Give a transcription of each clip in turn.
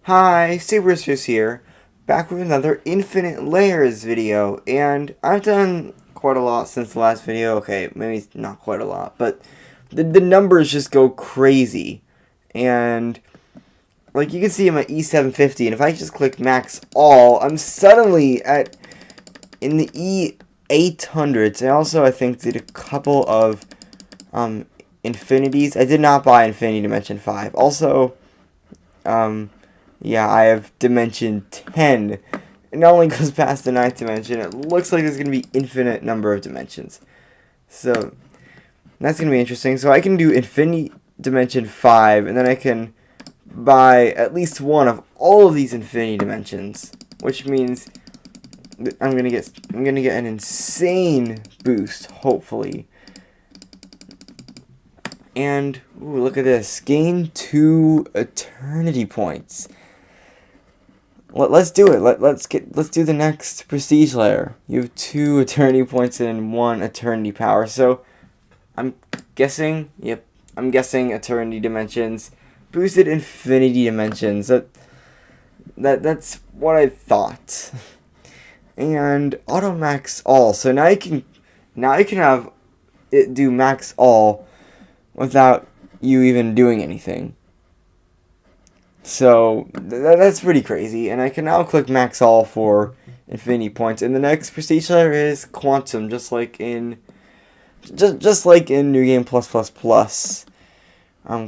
Hi, Superstars here, back with another Infinite Layers video, and I've done quite a lot since the last video. Okay, maybe not quite a lot, but the numbers just go crazy, and like you can see in my E750, and if I just click max all, I'm suddenly in the E800s. I think did a couple of infinities. I did not buy Infinity Dimension 5. Also, yeah, I have Dimension 10. It not only goes past the ninth dimension, it looks like there's going to be infinite number of dimensions. So, that's going to be interesting. So I can do Infinity Dimension 5, and then I can buy at least one of all of these Infinity Dimensions, which means I'm gonna get an insane boost, hopefully. And ooh, look at this. Gain 2 eternity points. Let's do it. Let's do the next prestige layer. You have 2 eternity points and 1 eternity power. So I'm guessing, I'm guessing eternity dimensions, boosted infinity dimensions. That's what I thought. And auto max all. So now you can have it do max all without you even doing anything. So that's pretty crazy, and I can now click max all for infinity points. And the next prestige layer is quantum, just like in New Game Plus Plus Plus.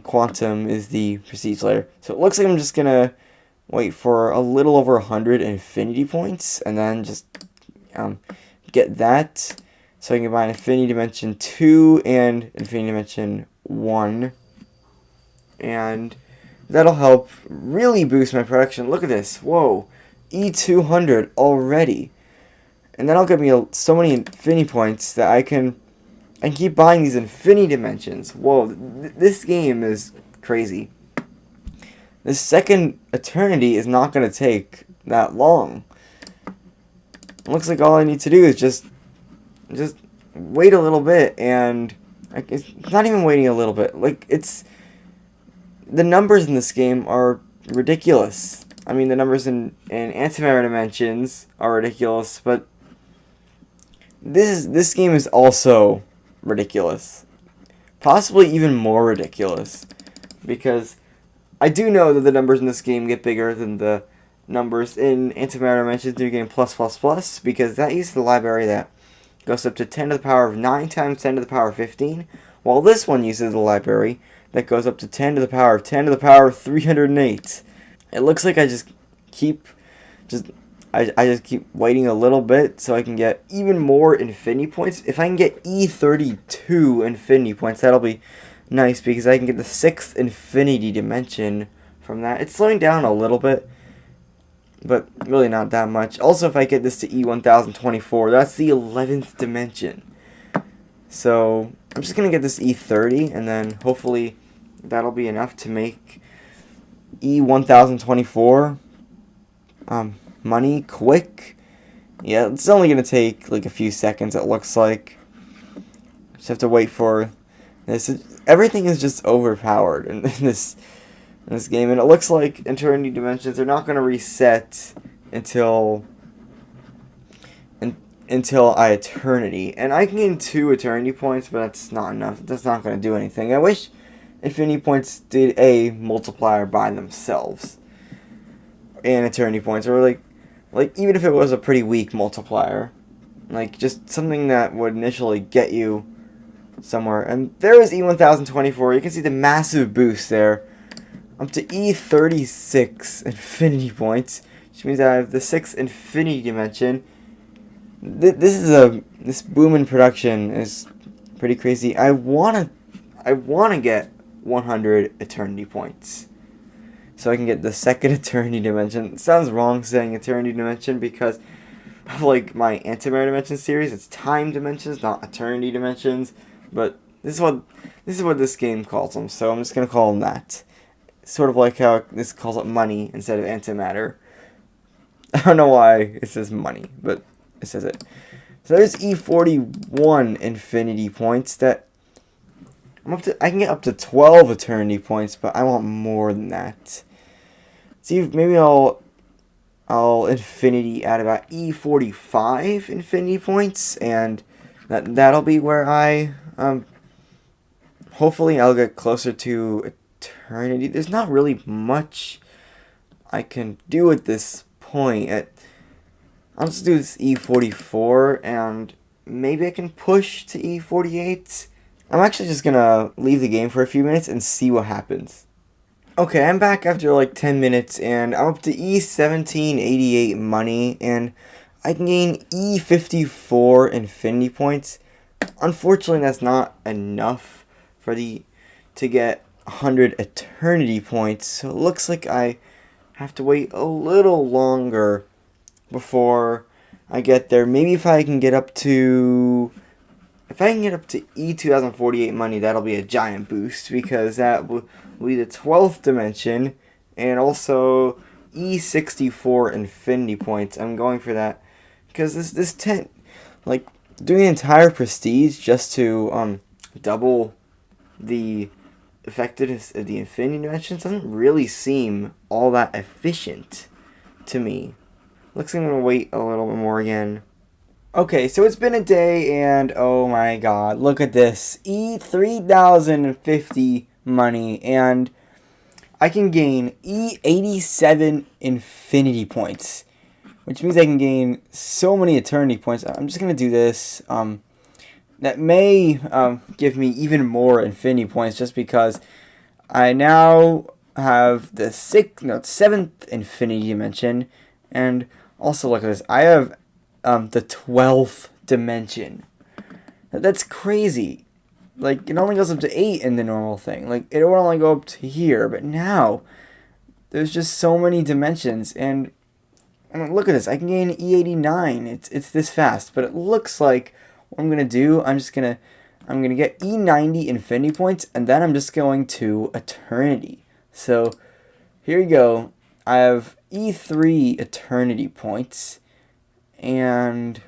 Quantum is the prestige layer. So it looks like I'm just gonna wait for a little over 100 infinity points, and then just get that, so I can buy Infinity Dimension 2 and Infinity Dimension 1, and that'll help really boost my production. Look at this. Whoa. E200 already. And that'll give me so many infinity points that I can keep buying these infinity dimensions. Whoa. This game is crazy. This second eternity is not going to take that long. It looks like all I need to do is just wait a little bit, and it's not even waiting a little bit. Like, the numbers in this game are ridiculous. I mean, the numbers in antimatter dimensions are ridiculous, but this game is also ridiculous. Possibly even more ridiculous, because I do know that the numbers in this game get bigger than the numbers in antimatter dimensions New Game Plus Plus Plus, because that uses the library that goes up to 10 to the power of 9 times 10 to the power of 15, while this one uses the library that goes up to 10 to the power of 10 to the power of 308. It looks like I just keep waiting a little bit so I can get even more infinity points. If I can get E32 infinity points, that'll be nice, because I can get the 6th infinity dimension from that. It's slowing down a little bit, but really not that much. Also, if I get this to E1024, that's the 11th dimension. So I'm just going to get this E30, and then hopefully that'll be enough to make E1024 money quick. Yeah, it's only going to take like a few seconds, it looks like. Just have to wait for this. Everything is just overpowered in this game, and it looks like Eternity Dimensions are not going to reset until Eternity. And I can gain 2 Eternity points, but that's not enough. That's not going to do anything. I wish Infinity points did a multiplier by themselves, and Eternity points, or like even if it was a pretty weak multiplier, like just something that would initially get you somewhere. And there is E1024. You can see the massive boost there, up to E36 infinity points, which means I have the 6th infinity dimension. This boom in production is pretty crazy. I wanna get 100 eternity points, so I can get the 2nd eternity dimension. It sounds wrong saying eternity dimension because of like my antimatter dimension series. It's time dimensions, not eternity dimensions. But this is what this game calls them. So I'm just gonna call them that. Sort of like how this calls it money instead of antimatter. I don't know why it says money, but it says it. So there's E41 infinity points that I can get up to 12 eternity points, but I want more than that. see if maybe I'll infinity at about E45 infinity points, and that'll be where I hopefully I'll get closer to eternity. There's not really much I can do at this point. I'll just do this E44, and maybe I can push to E48. I'm actually just gonna leave the game for a few minutes and see what happens. Okay, I'm back after like 10 minutes, and I'm up to E1788 money, and I can gain E54 infinity points. Unfortunately, that's not enough to get 100 eternity points, so it looks like I have to wait a little longer before I get there. Maybe if I can get up to E2048 money, that'll be a giant boost, because that will be the 12th dimension, and also E64 infinity points. I'm going for that because this 10, like, doing the entire prestige just to double the effectiveness of the infinity dimensions doesn't really seem all that efficient to me. Looks like I'm gonna wait a little bit more again. Okay, so it's been a day, and oh my god, look at this. E3050 money, and I can gain E87 infinity points, which means I can gain so many eternity points. I'm just going to do this. That may give me even more infinity points, just because I now have the 7th infinity dimension, and also look at this. I have the 12th dimension. That's crazy. Like, it only goes up to 8 in the normal thing. Like, it would only go up to here, but now there's just so many dimensions, and look at this. I can gain E89. It's this fast, but it looks like what I'm gonna do, I'm gonna get E90 infinity points, and then I'm just going to eternity. So here you go. I have E3 eternity points, and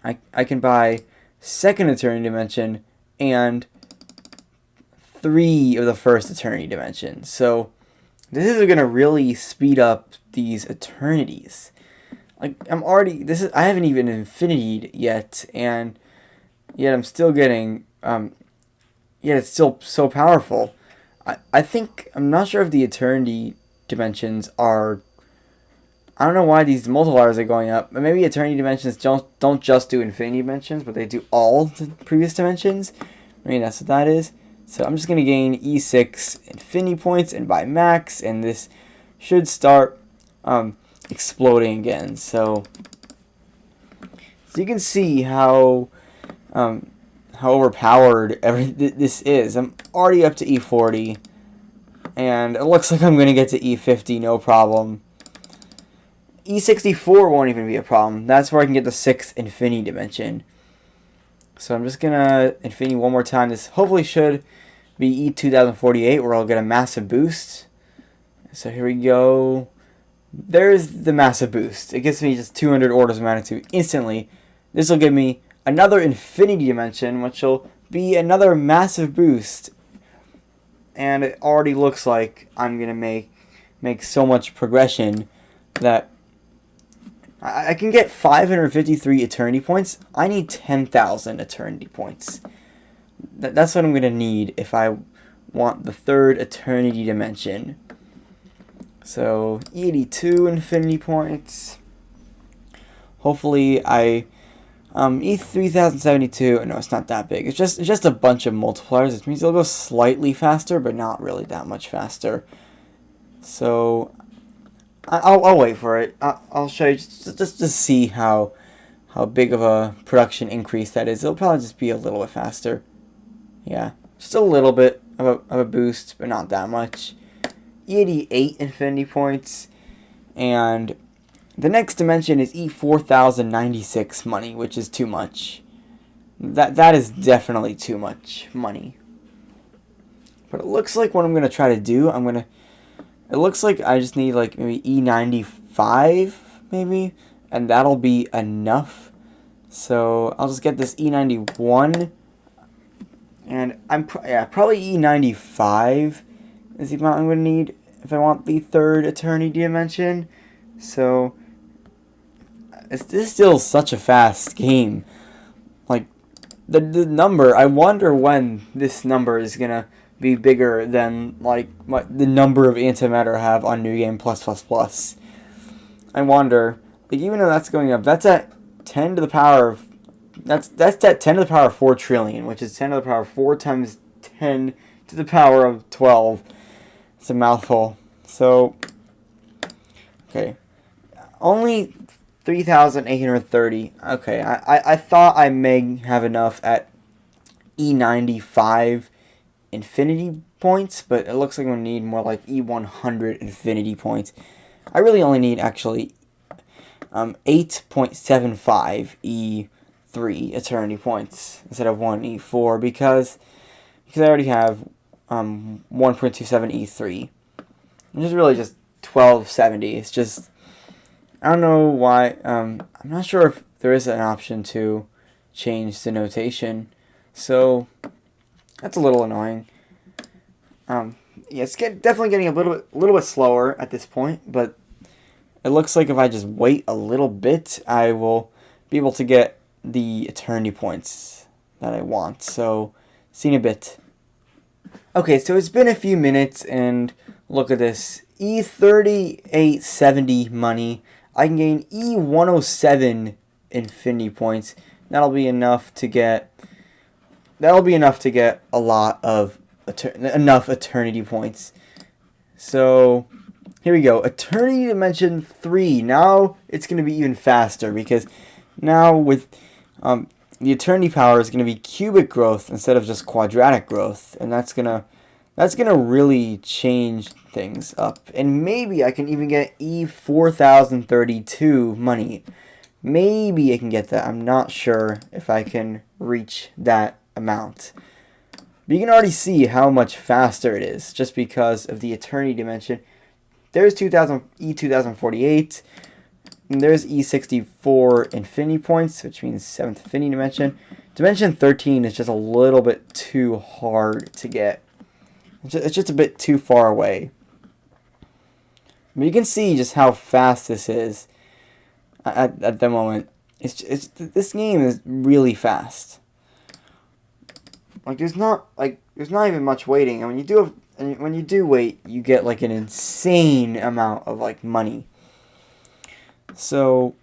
I can buy second eternity dimension and 3 of the first eternity dimension. So this is gonna really speed up these eternities. Like, I haven't even infinitied yet, and yet I'm still getting yet it's still so powerful. I think, I'm not sure if the eternity dimensions are, I don't know why these multipliers are going up, but maybe eternity dimensions don't just do infinity dimensions, but they do all the previous dimensions. I mean, that's what that is. So I'm just going to gain E6 infinity points and buy max, and this should start exploding again. So you can see how overpowered this is. I'm already up to E40, and it looks like I'm going to get to E50 no problem. E64 won't even be a problem. That's where I can get the 6th infinity dimension. So I'm just going to infinity one more time. This hopefully should be E2048, where I'll get a massive boost. So here we go. There's the massive boost. It gives me just 200 orders of magnitude instantly. This will give me another infinity dimension, which will be another massive boost. And it already looks like I'm going to make so much progression that I can get 553 eternity points. I need 10,000 eternity points. That's what I'm going to need if I want the 3rd eternity dimension. So, 82 infinity points. Hopefully E3072, no, it's not that big. It's just a bunch of multipliers. It means it'll go slightly faster, but not really that much faster. So I'll wait for it. I'll show you just to see how big of a production increase that is. It'll probably just be a little bit faster. Yeah, just a little bit of a boost, but not that much. 88 infinity points, and the next dimension is E4096 money, which is too much. That is definitely too much money. But it looks like what I'm gonna try to do, it looks like I just need like maybe E95 maybe, and that'll be enough. So I'll just get this E91, and probably E95 is the amount I'm gonna need. if I want the third eternity dimension. So this is still such a fast game. Like the number, I wonder when this number is gonna be bigger than like the number of antimatter I have on New Game Plus Plus Plus. I wonder, like, even though that's going up, that's at 10 to the power of that's at 10 to the power of 4 trillion, which is 10 to the power of 4 times 10 to the power of 12. It's a mouthful. So, okay, only 3,830. Okay, I thought I may have enough at E95 infinity points, but it looks like I'm going to need more like E100 infinity points. I really only need actually 8.75 E3 eternity points instead of 1 E4 because I already have 1.27 E3, which is really just 1270. It's just, I don't know why. I'm not sure if there is an option to change the notation, so that's a little annoying. Yeah, it's definitely getting a little bit slower at this point, but it looks like if I just wait a little bit, I will be able to get the eternity points that I want. So, see in a bit. Okay, so it's been a few minutes, and look at this. E3870 money. I can gain E107 infinity points. That'll be enough to get a lot of enough eternity points. So here we go. Eternity Dimension 3. Now it's going to be even faster because now with the eternity power is going to be cubic growth instead of just quadratic growth, and that's gonna really change things up. And maybe I can even get E4032 money. Maybe I can get that. I'm not sure if I can reach that amount. But you can already see how much faster it is just because of the eternity dimension. There's E2048. And there's E64 infinity points, which means 7th infinity dimension. Dimension 13 is just a little bit too hard to get. It's just a bit too far away. But you can see just how fast this is at the moment. This game is really fast. Like there's not even much waiting, and when you do wait, you get like an insane amount of like money. So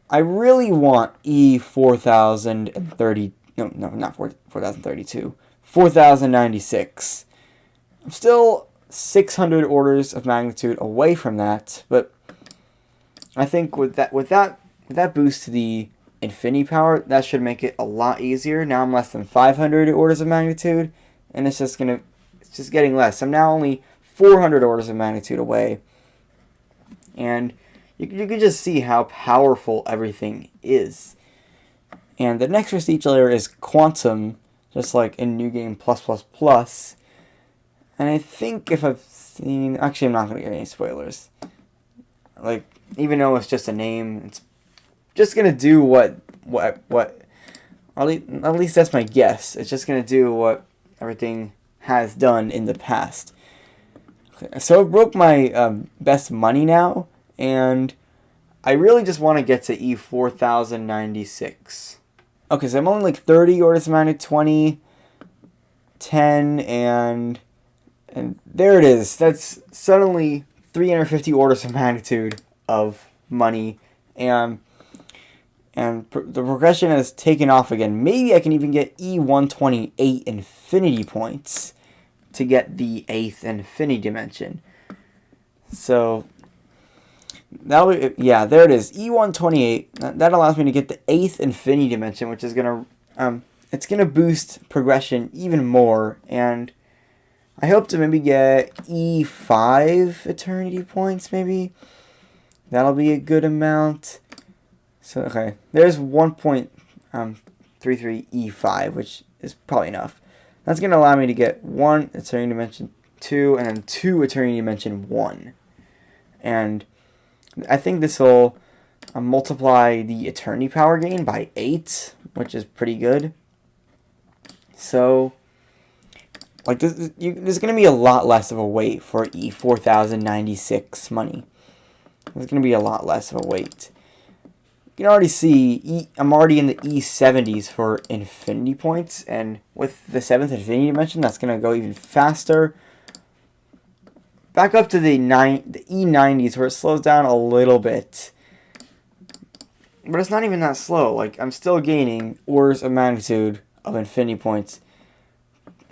I really want E4030. No, not 4032. 4096. I'm still 600 orders of magnitude away from that, but I think with that boost to the infinity power, that should make it a lot easier. Now I'm less than 500 orders of magnitude, and it's just getting less. I'm now only 400 orders of magnitude away, and you can just see how powerful everything is. And the next prestige layer is Quantum, just like in New Game Plus Plus Plus. And I think if I've seen, actually I'm not going to get any spoilers. Like, even though it's just a name, it's just going to do what, at least that's my guess. It's just going to do what everything has done in the past. Okay, so I broke my best money now, and I really just want to get to E4096. Okay, so I'm only like 30 orders of magnitude, 20, 10, and there it is. That's suddenly 350 orders of magnitude of money, and the progression has taken off again. Maybe I can even get E128 infinity points to get the 8th infinity dimension. So that'll be, yeah, there it is, E128. That allows me to get the 8th infinity dimension, which is gonna it's gonna boost progression even more, and I hope to maybe get E5 eternity points, maybe. That'll be a good amount. So, okay, there's 1.33 E5, which is probably enough. That's going to allow me to get 1 eternity dimension 2, and then 2 eternity dimension 1. And I think this will multiply the eternity power gain by 8, which is pretty good. So Like, there's going to be a lot less of a wait for E4096 money. There's going to be a lot less of a wait. You can already see I'm already in the E70s for infinity points, and with the 7th infinity dimension, that's going to go even faster. Back up to the E90s, where it slows down a little bit. But it's not even that slow. Like, I'm still gaining orders of magnitude of infinity points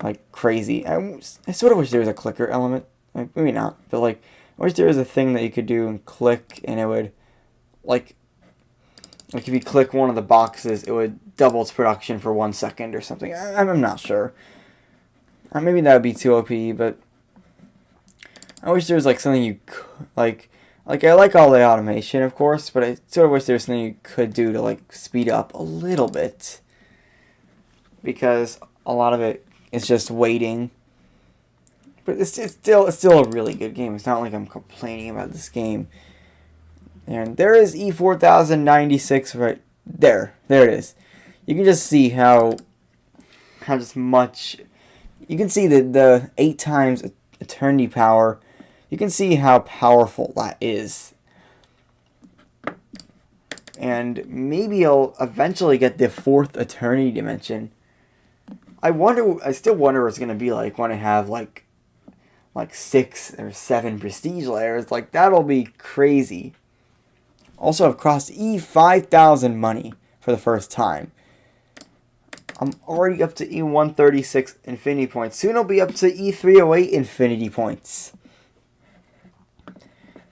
like crazy. I sort of wish there was a clicker element. Like, maybe not, but like, I wish there was a thing that you could do and click, and it would, like if you click one of the boxes, it would double its production for 1 second or something. I'm not sure. Maybe that would be too OP, but I wish there was like something you could, like I like all the automation, of course, but I sort of wish there was something you could do to like speed up a little bit, because a lot of it is just waiting. But it's still a really good game. It's not like I'm complaining about this game. And there is E4096 right there. There it is. You can just see how just much. You can see the 8 times eternity power. You can see how powerful that is. And maybe I'll eventually get the 4th eternity dimension. I still wonder what it's gonna be like when I have like 6 or 7 prestige layers. Like, that'll be crazy. Also, I've crossed E5000 money for the first time. I'm already up to E136 infinity points. Soon I'll be up to E308 infinity points.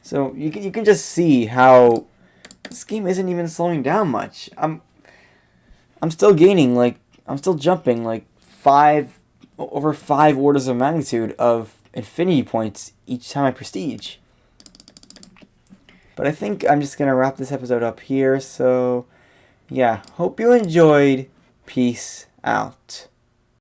So you can just see how this game isn't even slowing down much. I'm still gaining, like, I'm still jumping like over 5 orders of magnitude of infinity points each time I prestige. But I think I'm just going to wrap this episode up here. So, yeah, hope you enjoyed. Peace out.